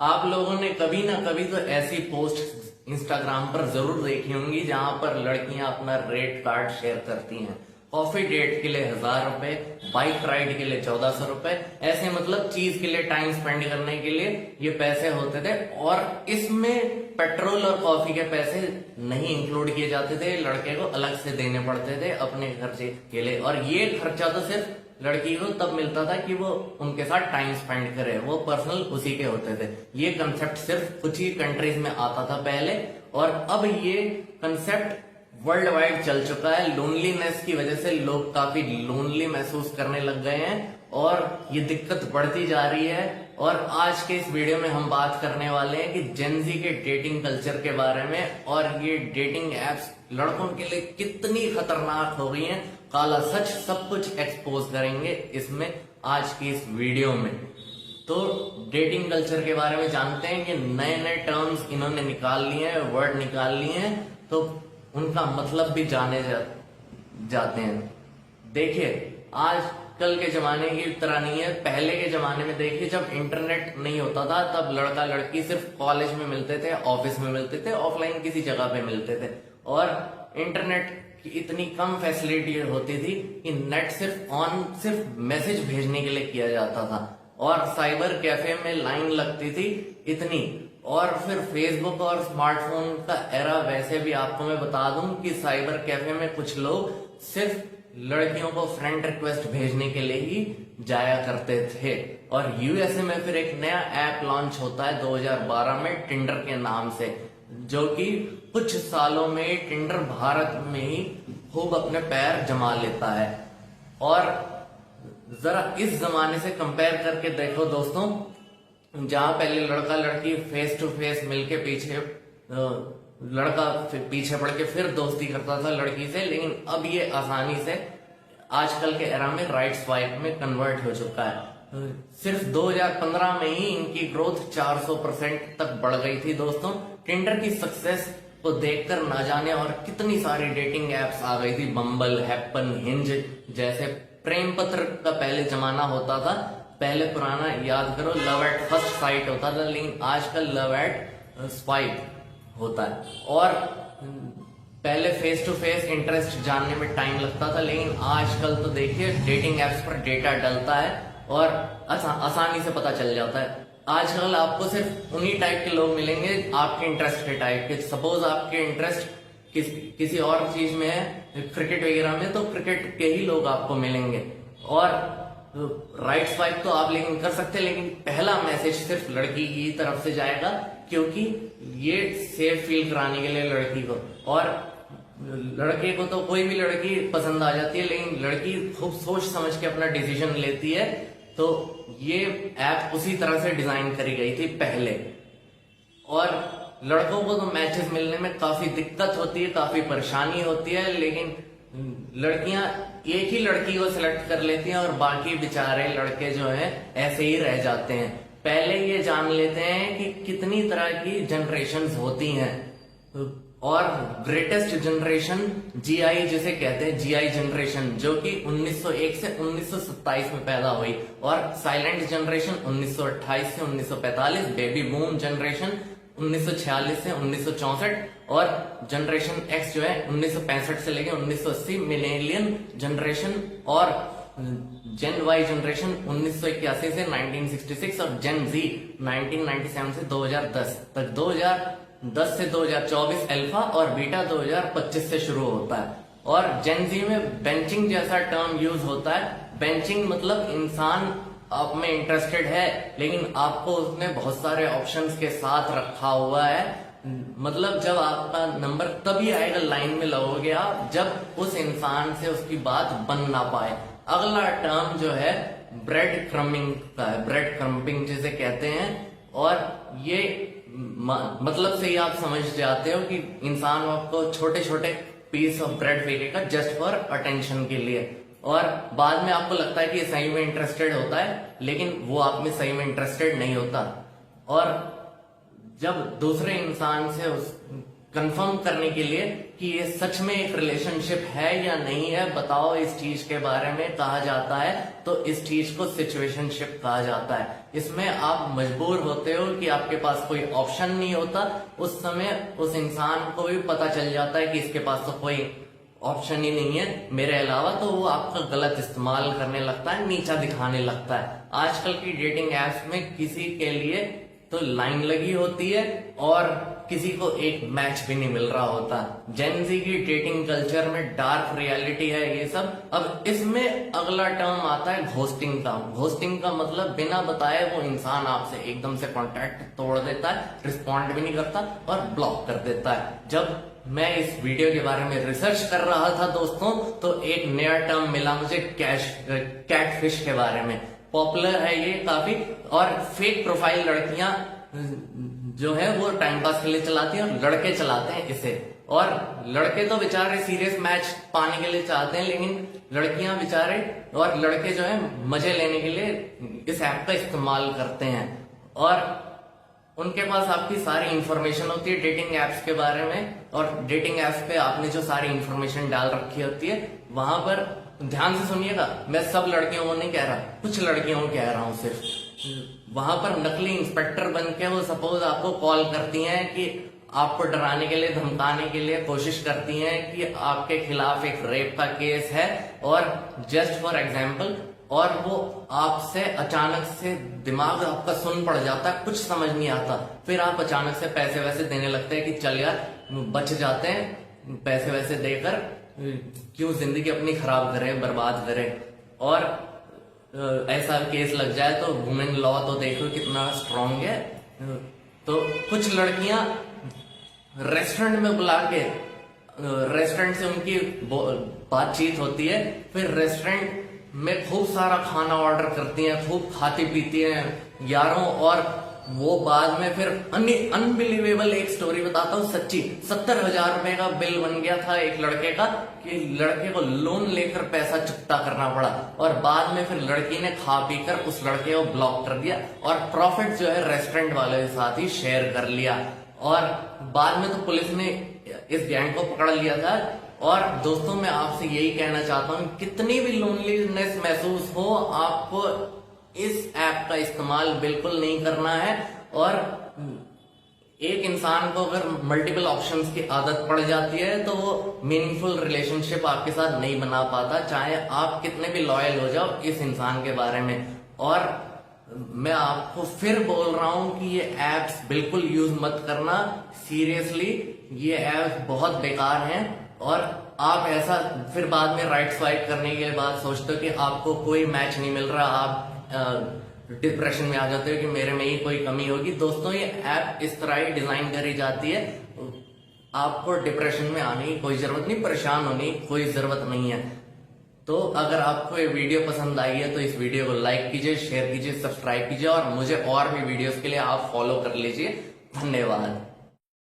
आप लोगों ने कभी ना कभी तो ऐसी पोस्ट इंस्टाग्राम पर जरूर देखी होंगी जहां पर लड़कियां अपना रेट कार्ड शेयर करती हैं। कॉफी डेट के लिए 1,000 रुपए, बाइक राइड के लिए 1,400 रुपए, ऐसे मतलब चीज के लिए, टाइम स्पेंड करने के लिए ये पैसे होते थे। और इसमें पेट्रोल और कॉफी के पैसे नहीं इंक्लूड किए जाते थे, लड़के को अलग से देने पड़ते थे अपने खर्चे के लिए। और ये खर्चा तो सिर्फ लड़की को तब मिलता था कि वो उनके साथ टाइम स्पेंड करे, वो पर्सनल उसी के होते थे। ये कंसेप्ट सिर्फ कुछ ही कंट्रीज में आता था पहले, और अब ये कंसेप्ट वर्ल्ड वाइड चल चुका है। लोनलीनेस की वजह से लोग काफी लोनली महसूस करने लग गए हैं और ये दिक्कत बढ़ती जा रही है। और आज के इस वीडियो में हम बात करने वाले हैं कि जेनजी के डेटिंग कल्चर के बारे में, और ये डेटिंग एप्स लड़कों के लिए कितनी खतरनाक हो गई हैं। काला सच सब कुछ एक्सपोज करेंगे इसमें आज की इस वीडियो में। तो डेटिंग कल्चर के बारे में जानते हैं कि नए नए टर्म्स इन्होंने निकाल लिए हैं, वर्ड निकाल लिए हैं, तो उनका मतलब भी जाने जाते हैं। देखिए, आजकल के जमाने की तरह नहीं है। पहले के जमाने में देखिए, जब इंटरनेट नहीं होता था तब लड़का लड़की सिर्फ कॉलेज में मिलते थे, ऑफिस में मिलते थे, ऑफलाइन किसी जगह पे मिलते थे। और इंटरनेट की इतनी कम फैसिलिटी होती थी कि नेट सिर्फ मैसेज भेजने के लिए किया जाता था। और साइबर कैफे में लाइन लगती थी इतनी। और फिर फेसबुक और स्मार्टफोन का एरा, वैसे भी आपको मैं बता दूं कि साइबर कैफे में कुछ लोग सिर्फ लड़कियों को फ्रेंड रिक्वेस्ट भेजने के लिए ही जाया करते थे। और यूएसए में फिर एक नया ऐप लॉन्च होता है 2012 में टिंडर के नाम से, जो कि कुछ सालों में टिंडर भारत में ही खूब अपने पैर जमा लेता है। और जरा इस जमाने से कंपेयर करके देखो दोस्तों, जहां पहले लड़का लड़की फेस टू फेस मिलके लड़का पीछे पड़ के फिर दोस्ती करता था लड़की से, लेकिन अब ये आसानी से आजकल के एरा में राइट स्वाइप में कन्वर्ट हो चुका है। सिर्फ 2015 में ही इनकी ग्रोथ 400% तक बढ़ गई थी दोस्तों। टिंडर की सक्सेस को देखकर ना जाने और कितनी सारी डेटिंग एप्स आ गई थी, बम्बल, हैपन, हिंज जैसे। प्रेम पत्र का पहले जमाना होता था, पहले पुराना याद करो, लव एट फर्स्ट साइट होता था, लेकिन आजकल लव एट स्वाइप होता है। और पहले फेस टू फेस इंटरेस्ट जानने में टाइम लगता था, लेकिन आजकल तो देखिए डेटिंग एप्स पर डेटा डलता है और आसानी से पता चल जाता है। आजकल आपको सिर्फ उन्हीं टाइप के लोग मिलेंगे आपके इंटरेस्ट के टाइप के। सपोज आपके इंटरेस्ट किसी और चीज में है, क्रिकेट वगैरह में, तो क्रिकेट के ही लोग आपको मिलेंगे। और राइट स्वाइप तो आप लेकिन कर सकते हैं, लेकिन पहला मैसेज सिर्फ लड़की की तरफ से जाएगा, क्योंकि ये सेफ फील कराने के लिए लड़की को। और लड़के को तो कोई भी लड़की पसंद आ जाती है, लेकिन लड़की खूब सोच समझ के अपना डिसीजन लेती है। तो ये ऐप उसी तरह से डिजाइन करी गई थी पहले। और लड़कों को तो मैचेस मिलने में काफी दिक्कत होती है, काफी परेशानी होती है, लेकिन लड़कियां एक ही लड़की को सिलेक्ट कर लेती हैं और बाकी बेचारे लड़के जो हैं ऐसे ही रह जाते हैं। पहले ये जान लेते हैं कि कितनी तरह की जनरेशन्स होती हैं, और ग्रेटेस्ट जनरेशन जीआई जिसे कहते हैं, जीआई जनरेशन, जो कि 1901 से 1927 में पैदा हुई। और साइलेंट जनरेशन 1928 से 1945, बेबी बूम जनरेशन 1946 से 1964, और जनरेशन एक्स जो है 1965 से लेकर 1980, मिलेनियन जनरेशन, और जेन वाई जनरेशन 1981 से 1966, और जेन जी 1997 से 2010 तक। 2010 से 2024 अल्फा और बीटा 2025 से शुरू होता है। और जेन जी में बेंचिंग जैसा टर्म यूज होता है। बेंचिंग मतलब इंसान आप में इंटरेस्टेड है, लेकिन आपको उसने बहुत सारे ऑप्शंस के साथ रखा हुआ है। मतलब जब आपका नंबर तभी आएगा, लाइन में लगोगे आप, जब उस इंसान से उसकी बात बन ना पाए। अगला टर्म जो है ब्रेड क्रम्बिंग का है, ब्रेड क्रम्बिंग जिसे कहते हैं। और ये मतलब से ही आप समझ जाते हो कि इंसान आपको छोटे छोटे पीस ऑफ ब्रेड फेंकेगा जस्ट फॉर अटेंशन के लिए। और बाद में आपको लगता है कि ये सही में इंटरेस्टेड होता है, लेकिन वो आप में सही में इंटरेस्टेड नहीं होता। और जब दूसरे इंसान से कंफर्म करने के लिए कि ये सच में एक रिलेशनशिप है या नहीं है, बताओ इस चीज के बारे में कहा जाता है, तो इस चीज को सिचुएशनशिप कहा जाता है। इसमें आप मजबूर होते हो कि आपके पास कोई ऑप्शन नहीं होता, उस समय उस इंसान को भी पता चल जाता है कि इसके पास तो कोई ऑप्शन ही नहीं है मेरे अलावा, तो वो आपका गलत इस्तेमाल करने लगता है, नीचा दिखाने लगता है। आजकल की डेटिंग एप्स में किसी के लिए तो लाइन लगी होती है और किसी को एक मैच भी नहीं मिल रहा होता। जेन ज़ी की डेटिंग कल्चर में डार्क रियलिटी है ये सब। अब इसमें अगला टर्म आता है घोस्टिंग का। घोस्टिंग का मतलब बिना बताए वो इंसान आपसे एकदम से कांटेक्ट तोड़ देता है, रिस्पॉन्ड भी नहीं करता और ब्लॉक कर देता है। जब मैं इस वीडियो के बारे में रिसर्च कर रहा था दोस्तों, तो एक नया टर्म मिला मुझे कैटफिश के बारे में। पॉपुलर है ये काफी, और फेक प्रोफाइल लड़कियां जो है वो टाइम पास के लिए चलाती हैं और लड़के चलाते हैं इसे। और लड़के तो बेचारे सीरियस मैच पाने के लिए चाहते हैं, लेकिन लड़कियां बेचारे और लड़के जो है मजे लेने के लिए इस ऐप का इस्तेमाल करते हैं। और उनके पास आपकी सारी इंफॉर्मेशन होती है डेटिंग एप्स के बारे में, और डेटिंग एप्स पे आपने जो सारी इंफॉर्मेशन डाल रखी होती है, वहां पर ध्यान से सुनिएगा, मैं सब लड़कियों को नहीं कह रहा, कुछ लड़कियों को कह रहा हूं सिर्फ। वहां पर नकली इंस्पेक्टर बन के वो सपोज आपको कॉल करती हैं कि आपको डराने के लिए, धमकाने के लिए कोशिश करती हैं कि आपके खिलाफ एक रेप का केस है, और जस्ट फॉर एग्जाम्पल, और वो आपसे अचानक से दिमाग आपका सुन पड़ जाता है, कुछ समझ नहीं आता, फिर आप अचानक से पैसे वैसे देने लगते हैं कि चल यार बच जाते हैं, पैसे वैसे देकर क्यों जिंदगी अपनी खराब करें, बर्बाद करें। और ऐसा केस लग जाए तो वुमेन लॉ तो देखो कितना स्ट्रांग है। तो कुछ लड़कियां रेस्टोरेंट में बुला के, रेस्टोरेंट से उनकी बातचीत होती है, फिर रेस्टोरेंट में खूब सारा खाना ऑर्डर करती हैं, खूब खाती पीती हैं यारों, और वो बाद में फिर अनबिलीवेबल एक स्टोरी बताता हूँ सच्ची, 70,000 रुपए का बिल बन गया था एक लड़के का, कि लड़के को लोन लेकर पैसा चुकता करना पड़ा, और बाद में फिर लड़की ने खा पी कर उस लड़के को ब्लॉक कर दिया, और प्रॉफिट जो है रेस्टोरेंट वाले के साथ ही शेयर कर लिया। और बाद में तो पुलिस ने इस गैंग को पकड़ लिया था। और दोस्तों मैं आपसे यही कहना चाहता हूँ, कितनी भी लोनलीनेस महसूस हो, आपको इस ऐप का इस्तेमाल बिल्कुल नहीं करना है। और एक इंसान को अगर मल्टीपल ऑप्शंस की आदत पड़ जाती है तो वो मीनिंगफुल रिलेशनशिप आपके साथ नहीं बना पाता, चाहे आप कितने भी लॉयल हो जाओ इस इंसान के बारे में। और मैं आपको फिर बोल रहा हूं कि ये एप्स बिल्कुल यूज मत करना, सीरियसली ये एप्स बहुत बेकार हैं। और आप ऐसा फिर बाद में राइट स्वाइप करने के बाद सोचते हो कि आपको कोई मैच नहीं मिल रहा, आप डिप्रेशन में आ जाते हो कि मेरे में ही कोई कमी होगी। दोस्तों ये ऐप इस तरह ही डिजाइन करी जाती है, आपको डिप्रेशन में आने की कोई जरूरत नहीं, परेशान होने की कोई जरूरत नहीं है। तो अगर आपको ये वीडियो पसंद आई है तो इस वीडियो को लाइक कीजिए, शेयर कीजिए, सब्सक्राइब कीजिए, और मुझे और भी वीडियोस के लिए आप फॉलो कर लीजिए। धन्यवाद।